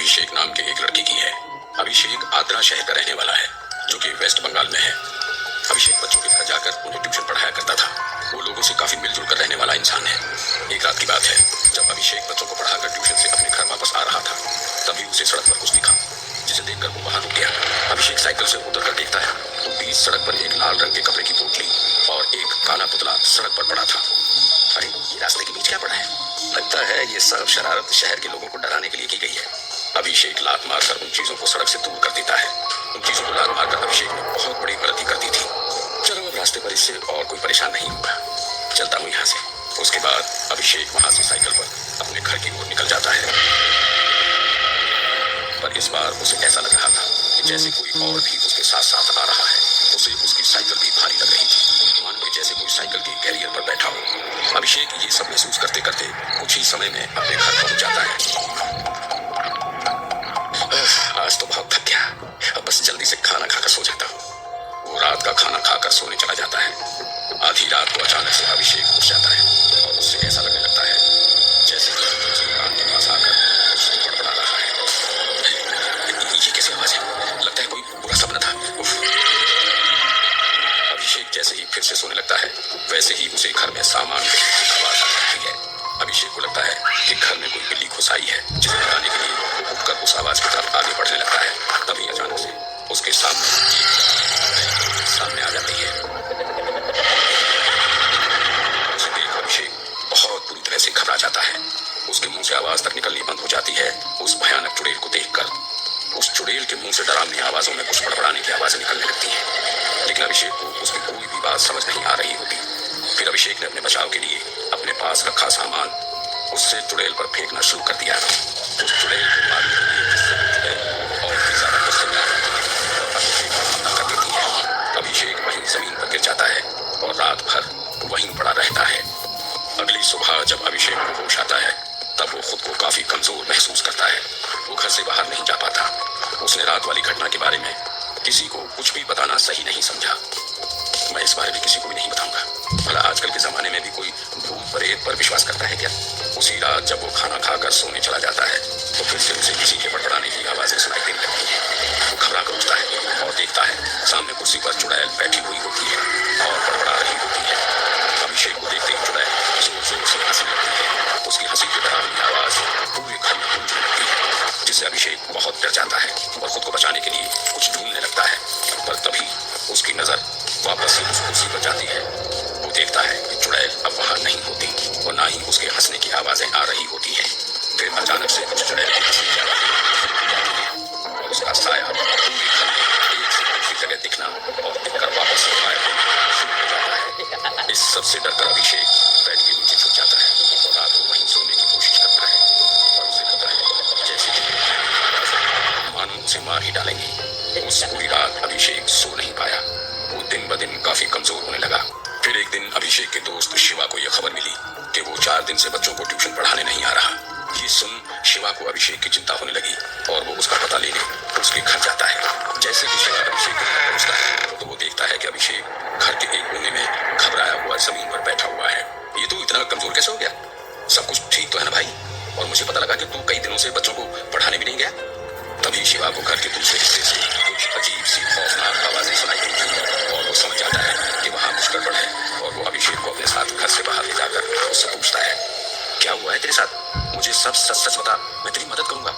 अभिषेक नाम के एक लड़के की है। अभिषेक आद्रा शहर का रहने वाला है, जो कि वेस्ट बंगाल में है। अभिषेक बच्चों के घर जाकर उन्हें ट्यूशन पढ़ाया करता था। वो लोगों से काफी मिलजुल कर रहने वाला इंसान है। एक रात की बात है, जब अभिषेक बच्चों को पढ़ाकर ट्यूशन से अपने घर वापस आ रहा था, तभी उसे सड़क पर कुछ दिखा, जिसे देखकर वो वहां रुक गया। अभिषेक साइकिल से उतर कर देखता है तो बीच सड़क पर एक लाल रंग के कपड़े की पोटली और एक काला पुतला सड़क पर पड़ा था। अरे, ये रास्ते के बीच क्या पड़ा है? लगता है ये सब शरारत शहर के लोगों को डराने के लिए की गई है। अभिषेक लात मारकर उन चीजों को सड़क से दूर कर देता है। उन चीजों को लात मारकर अभिषेक ने बहुत बड़ी गलती कर दी थी। चलो, अब रास्ते पर इससे और कोई परेशान नहीं होगा, चलता हूँ यहाँ से। उसके बाद अभिषेक वहां से साइकिल पर अपने घर की ओर निकल जाता है। पर इस बार उसे ऐसा लग रहा था कि जैसे कोई और भी उसके साथ साथ आ रहा है। उसे उसकी साइकिल भी भारी लग रही थी, मानो कि जैसे कोई साइकिल के कैरियर पर बैठा हो। अभिषेक ये सब महसूस करते करते कुछ ही समय में अपने घर पहुंच जाता है। आज तो बहुत थक गया, अब बस जल्दी से खाना खाकर सो जाता हूँ। वो रात का खाना खाकर सोने चला जाता है। आधी रात को अचानक से अभिषेक उठ जाता है और उससे ऐसा लगने लगता है जैसे कि उसके कान के पास आकर उसको बड़बड़ा रहा है। ये कैसी आवाज है? लगता है कोई बुरा सपना था। अभिषेक जैसे ही फिर से सोने लगता है, वैसे ही उसे घर में सामान फेंकने की आवाज आ रही है। अभिषेक को लगता है कि घर में कोई बिल्ली घुस आई है, जिसे भगाने के लिए वो उठकर उस आवाज की तरफ आगे बढ़ने लगता है। तभी अचानक से उसके सामने आ जाती है। उसे देख अभिषेक बहुत बुरी तरह से घबरा जाता है। उसके मुंह से आवाज तक निकलनी बंद हो जाती है उस भयानक चुड़ैल को देखकर। उस चुड़ैल के मुंह से डरावनी आवाजों में कुछ बड़बड़ाने की आवाजें निकलने लगती हैं, लेकिन अभिषेक को उसकी कोई भी बात समझ नहीं आ रही होती। फिर अभिषेक ने अपने बचाव के लिए अपने पास रखा सामान उससे चुड़ैल पर फेंकना शुरू कर दिया। उस चुड़ैल को मारने के लिए जिससे चुड़ैल और भी ज्यादा गुस्से में आ जाती है और अभिषेक पर हमला कर देती है। अभिषेक वहीं जमीन पर गिर जाता है और रात भर वहीं पड़ा रहता है। अगली सुबह जब अभिषेक को होश आता है, तब वो खुद को काफी कमजोर महसूस करता है। वो घर से बाहर नहीं जा पाता। उसने रात वाली घटना के बारे में किसी को कुछ भी बताना सही नहीं समझा। मैं इस बारे में किसी को भी नहीं बताऊंगा। भला आजकल के जमाने में भी कोई भूत प्रेत पर विश्वास करता है क्या? उसी रात जब वो खाना खाकर सोने चला जाता है, तो फिर से उसे किसी के बड़बड़ाने की आवाजें सुनाई देने लगती हैं। वो घबरा कर उठता है और देखता है सामने कुर्सी पर चुड़ैल बैठी हुई होती है और बड़बड़ा रही होती है। अभिषेक को देखते ही चुड़ैल जोर जोर से हंसने लगती है। उसकी हंसी की डरावनी आवाज पूरे घर में गूंजने लगती है, जिससे अभिषेक बहुत डर जाता है और खुद को बचाने के लिए कुछ ढूंढने लगता है। पर तभी उसकी नजर वापस से उस कुर्सी पर जाती है। वो देखता है कि चुड़ैल अब वहां नहीं होती और ना ही उसके हंसने की आवाजें आ रही होती हैं। फिर अचानक से कुछ चुड़ैल की हंसी की आवाजें और उसका साया पूरे घर में एक से दूसरी जगह दिखना और दिखकर वापस गायब होना शुरू हो जाता है। इस सबसे डरकर अभिषेक बेड के नीचे छुप जाता है और रात को वहीं सोने की कोशिश करता है। और उसे लगता है जैसे मानो उसे मार ही डालेंगे। उस पूरी रात अभिषेक सो नहीं पाया। वो दिन ब दिन काफी कमजोर होने लगा। फिर एक दिन अभिषेक के दोस्त शिवा को यह खबर मिली कि वो 4 दिन से बच्चों को ट्यूशन पढ़ाने नहीं आ रहा। ये सुन शिवा को अभिषेक की चिंता होने लगी और वो उसका पता लेने उसके घर जाता है। जैसे कि शिवा अभिषेक के घर पहुंचता है तो वो देखता है कि अभिषेक घर के एक कोने में घबराया हुआ जमीन पर बैठा हुआ है। ये तो इतना कमजोर कैसे हो गया? सब कुछ ठीक तो है ना भाई? और मुझे पता लगा कि तू कई दिनों से बच्चों को पढ़ाने भी नहीं गया। तभी शिवा को घर के दूसरे हिस्से से कुछ अजीब सी खौफनाक आवाजें सुनाई देती हैं और वो समझ जाता है कि वहां कुछ गड़बड़ है। और वो अभिषेक को अपने साथ घर से बाहर ले जाकर उससे पूछता है, क्या हुआ है तेरे साथ? मुझे सब सच सच बता, मैं तेरी मदद करूंगा।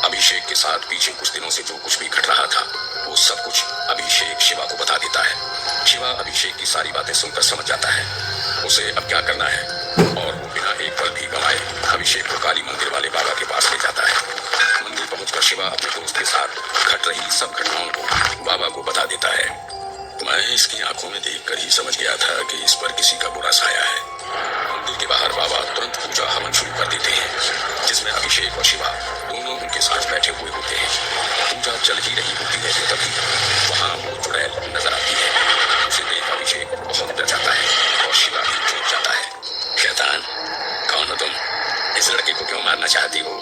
अभिषेक के साथ पीछे कुछ दिनों से जो कुछ भी घट रहा था, वो सब कुछ अभिषेक शिवा को बता देता है। शिवा अभिषेक की सारी बातें सुनकर समझ जाता है उसे अब क्या करना है और वो बिना एक पल भी गंवाए अभिषेक को काली मंदिर वाले बाबा के पास ले जाता है। मंदिर पहुंचकर शिवा अपने दोस्त के साथ घट रही सब घटनाओं को बाबा को बता देता है। मैं इसकी आंखों में देखकर ही समझ गया था कि इस पर किसी का बुरा साया है। मंदिर के बाहर बाबा तुरंत पूजा हवन शुरू कर देते हैं, जिसमें अभिषेक और शिवा दोनों उनके साथ बैठे हुए होते हैं। पूजा चल ही रही होती है कि तभी वहां वो चुड़ैल नजर आती है। उसे देख अभिषेक बहुत डर जाता है और शिवा भी चौंक जाता है। शैतान, कौन हो तुम? इस लड़के को क्यों मारना चाहती हो?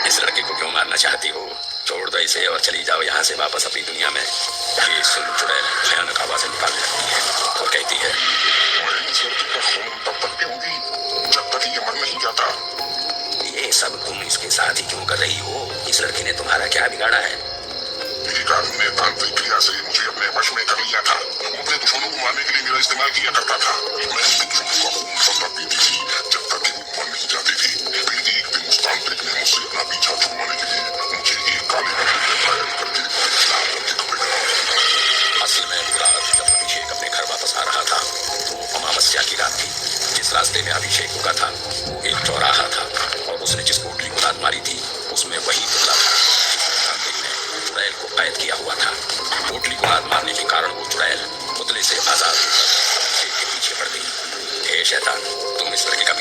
इस लड़के को क्यों मारना चाहती हो? छोड़ दो इसे और चली जाओ यहाँ से वापस अपनी दुनिया में। ये सुन चुड़ैल भयानक आवाजें निकालने लगती है और कहती है, इस लड़की का खून तब तक पीऊंगी जब तक ये मर नहीं जाता। ये सब तुम इसके साथ ही क्यों कर रही हो? इस लड़की ने तुम्हारा क्या बिगाड़ा है? कानून ने तांत्रिक क्रिया से मुझे अपने वश में कर लिया था। वो अपने दुश्मनों को मारने के लिए मेरा इस्तेमाल किया करता था। मैं अपने दुश्मनों का खून तब तक पीती थी जब तक कि वो मर नहीं जाते थे। फिर एक दिन उस तांत्रिक ने मुझसे अपना पीछा छुड़वाने के लिए मुझे एक काले कपड़े में घायल करके लाल रंग के कपड़े पहना। असल में पूरा जब अभिषेक अपने घर वापस आ रहा था तो अमावस्या की रात थी। जिस रास्ते में अभिषेक रुका था वो एक चौराहा था और उसने जिस कोठरी को लात मारी थी उसमें वही पुतला था जिसमें तांत्रिक ने चुड़ैल को कैद किया हुआ था। कोठरी को लात मारने के कारण वो चुड़ैल पुतले से आजाद होकर अभिषेक के पीछे पड़ गई। हे शैतान, तुम इस लड़के का